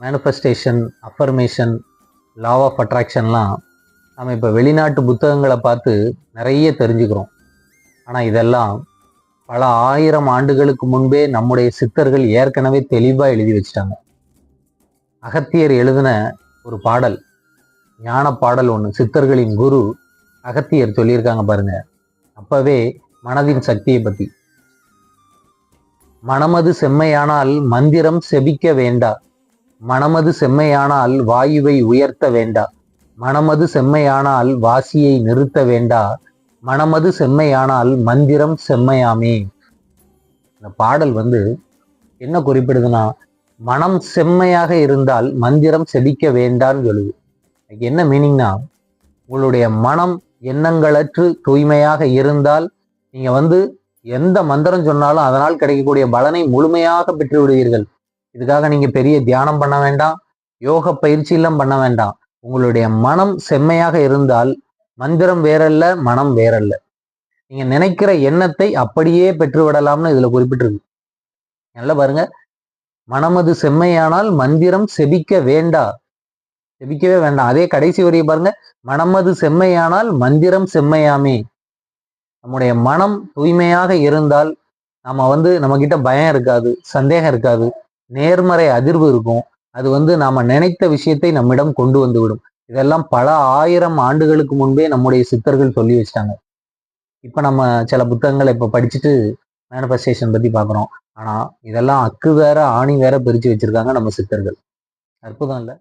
Manifestation, affirmation, law of அட்ராக்ஷன்லாம் நம்ம இப்போ வெளிநாட்டு புத்தகங்களை பார்த்து நிறைய தெரிஞ்சுக்கிறோம். ஆனால் இதெல்லாம் பல ஆயிரம் ஆண்டுகளுக்கு முன்பே நம்முடைய சித்தர்கள் ஏற்கனவே தெளிவாக எழுதி வச்சிட்டாங்க. அகத்தியர் எழுதின ஒரு பாடல், ஞான பாடல் ஒன்று, சித்தர்களின் குரு அகத்தியர் சொல்லியிருக்காங்க பாருங்க. அப்பவே மனதின் சக்தியை பற்றி, மனமது செம்மையானால் மந்திரம் செபிக்க வேண்டா, மனமது செம்மையானால் வாயுவை உயர்த்த வேண்டா, மனமது செம்மையானால் வாசியை நிறுத்த வேண்டா, மனமது செம்மையானால் மந்திரம் செம்மையாமே. இந்த பாடல் என்ன குறிப்பிடுதுன்னா, மனம் செம்மையாக இருந்தால் மந்திரம் செபிக்க வேண்டான்னு சொல்லுது. என்ன மீனிங்னா, உங்களுடைய மனம் எண்ணங்களற்று தூய்மையாக இருந்தால் நீங்க எந்த மந்திரம் சொன்னாலும் அதனால் கிடைக்கக்கூடிய பலனை முழுமையாக பெற்று விடுவீர்கள். இதுக்காக நீங்க பெரிய தியானம் பண்ண வேண்டாம், யோக பயிற்சி எல்லாம் பண்ண வேண்டாம். உங்களுடைய மனம் செம்மையாக இருந்தால் மந்திரம் வேறல்ல, மனம் வேறல்ல. நீங்க நினைக்கிற எண்ணத்தை அப்படியே பெற்று விடலாம்னு இதுல குறிப்பிட்டிருக்கு. நல்லா பாருங்க, மனமது செம்மையானால் மந்திரம் செபிக்க வேண்டா, செபிக்கவே வேண்டாம். அதே கடைசி வரியை பாருங்க, மனமது செம்மையானால் மந்திரம் செம்மையாமே. நம்முடைய மனம் தூய்மையாக இருந்தால் நம்ம கிட்ட பயம் இருக்காது, சந்தேகம் இருக்காது, நேர்மறை அதிர்வு இருக்கும். அது நாம நினைத்த விஷயத்தை நம்மிடம் கொண்டு வந்து விடும். இதெல்லாம் பல ஆயிரம் ஆண்டுகளுக்கு முன்பே நம்முடைய சித்தர்கள் சொல்லி வச்சிட்டாங்க. இப்ப நம்ம சில புத்தகங்களை இப்ப படிச்சுட்டு மேனிஃபெஸ்டேஷன் பத்தி பாக்குறோம். ஆனா இதெல்லாம் அக்கு வேற ஆணி வேற பிரிச்சு வச்சிருக்காங்க நம்ம சித்தர்கள். அற்புதம் இல்ல?